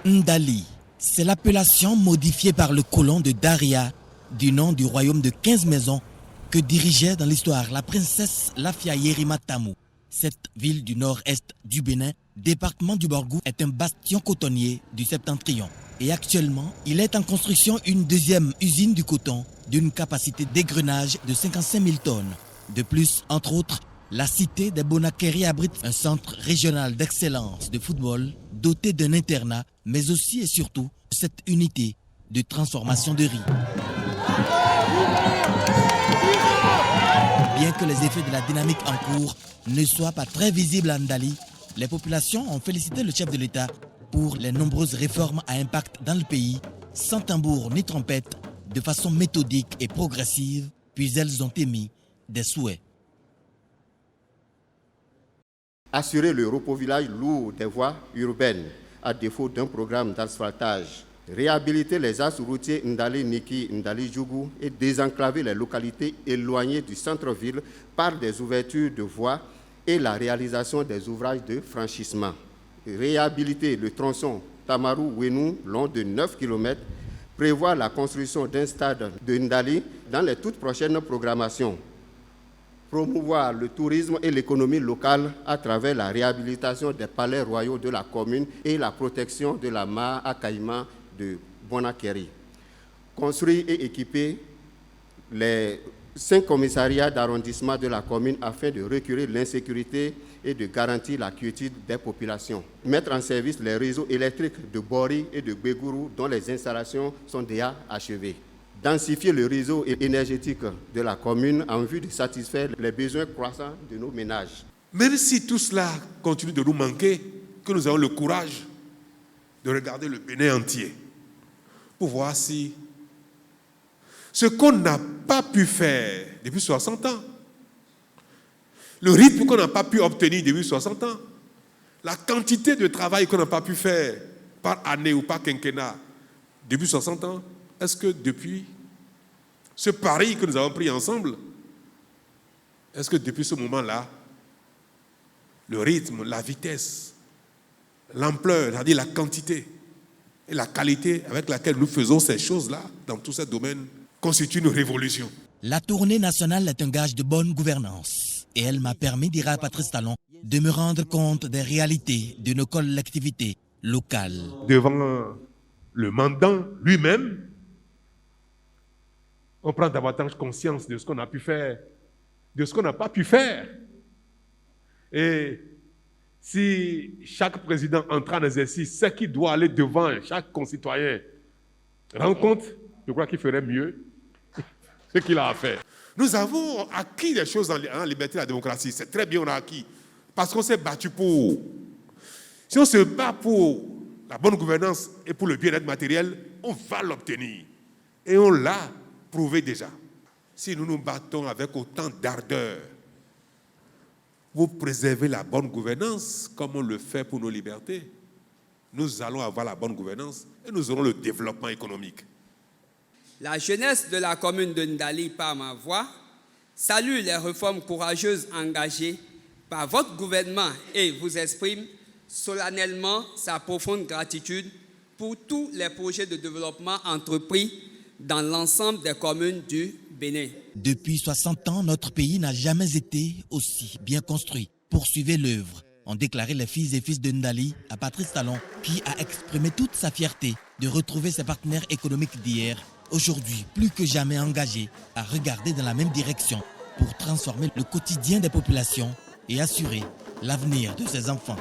Ndali, c'est l'appellation modifiée par le colon de Daria, du nom du royaume de 15 maisons que dirigeait dans l'histoire la princesse Lafia Yerima Tamou. Cette ville du nord-est du Bénin, département du Borgou, est un bastion cotonnier du septentrion. Et actuellement, il est en construction une deuxième usine du coton d'une capacité d'égrenage de 55 000 tonnes. De plus, entre autres, la cité des Bonakeri abrite un centre régional d'excellence de football doté d'un internat, mais aussi et surtout cette unité de transformation de riz. Bien que les effets de la dynamique en cours ne soient pas très visibles à Ndali, les populations ont félicité le chef de l'État pour les nombreuses réformes à impact dans le pays, sans tambour ni trompette, de façon méthodique et progressive, puis elles ont émis des souhaits. Assurer le repauvillage lourd des voies urbaines à défaut d'un programme d'asphaltage. Réhabiliter les axes routiers Ndali-Niki, Ndali-Djougou et désenclaver les localités éloignées du centre-ville par des ouvertures de voies et la réalisation des ouvrages de franchissement. Réhabiliter le tronçon Tamarou-Wenou long de 9 km, prévoir la construction d'un stade de Ndali dans les toutes prochaines programmations. Promouvoir le tourisme et l'économie locale à travers la réhabilitation des palais royaux de la commune et la protection de la mare à caïman de Bonakeri. Construire et équiper les 5 commissariats d'arrondissement de la commune afin de recueillir l'insécurité et de garantir la quiétude des populations. Mettre en service les réseaux électriques de Bori et de Begourou dont les installations sont déjà achevées. Densifier le réseau énergétique de la commune en vue de satisfaire les besoins croissants de nos ménages. Même si tout cela continue de nous manquer, que nous avons le courage de regarder le Bénin entier pour voir si ce qu'on n'a pas pu faire depuis 60 ans, le rythme qu'on n'a pas pu obtenir depuis 60 ans, la quantité de travail qu'on n'a pas pu faire par année ou par quinquennat depuis 60 ans, est-ce que depuis ce pari que nous avons pris ensemble, est-ce que depuis ce moment-là, le rythme, la vitesse, l'ampleur, c'est-à-dire la quantité et la qualité avec laquelle nous faisons ces choses-là dans tous ces domaines constituent une révolution? La tournée nationale est un gage de bonne gouvernance et elle m'a permis, dira Patrice Talon, de me rendre compte des réalités de nos collectivités locales. Devant le mandant lui-même, on prend davantage conscience de ce qu'on a pu faire, de ce qu'on n'a pas pu faire. Et si chaque président entrant en exercice sait qu'il doit aller devant chaque concitoyen, rend compte, je crois qu'il ferait mieux ce qu'il a à faire. Nous avons acquis des choses en liberté et la démocratie. C'est très bien, on a acquis. Parce qu'on s'est battu pour. Si on se bat pour la bonne gouvernance et pour le bien-être matériel, on va l'obtenir. Et on l'a prouvé déjà. Si nous nous battons avec autant d'ardeur pour préserver la bonne gouvernance, comme on le fait pour nos libertés, nous allons avoir la bonne gouvernance et nous aurons le développement économique. La jeunesse de la commune de Ndali, par ma voix, salue les réformes courageuses engagées par votre gouvernement et vous exprime solennellement sa profonde gratitude pour tous les projets de développement entrepris dans l'ensemble des communes du Bénin. Depuis 60 ans, notre pays n'a jamais été aussi bien construit. Poursuivez l'œuvre, ont déclaré les filles et fils de Ndali à Patrice Talon, qui a exprimé toute sa fierté de retrouver ses partenaires économiques d'hier, aujourd'hui plus que jamais engagés à regarder dans la même direction pour transformer le quotidien des populations et assurer l'avenir de ses enfants.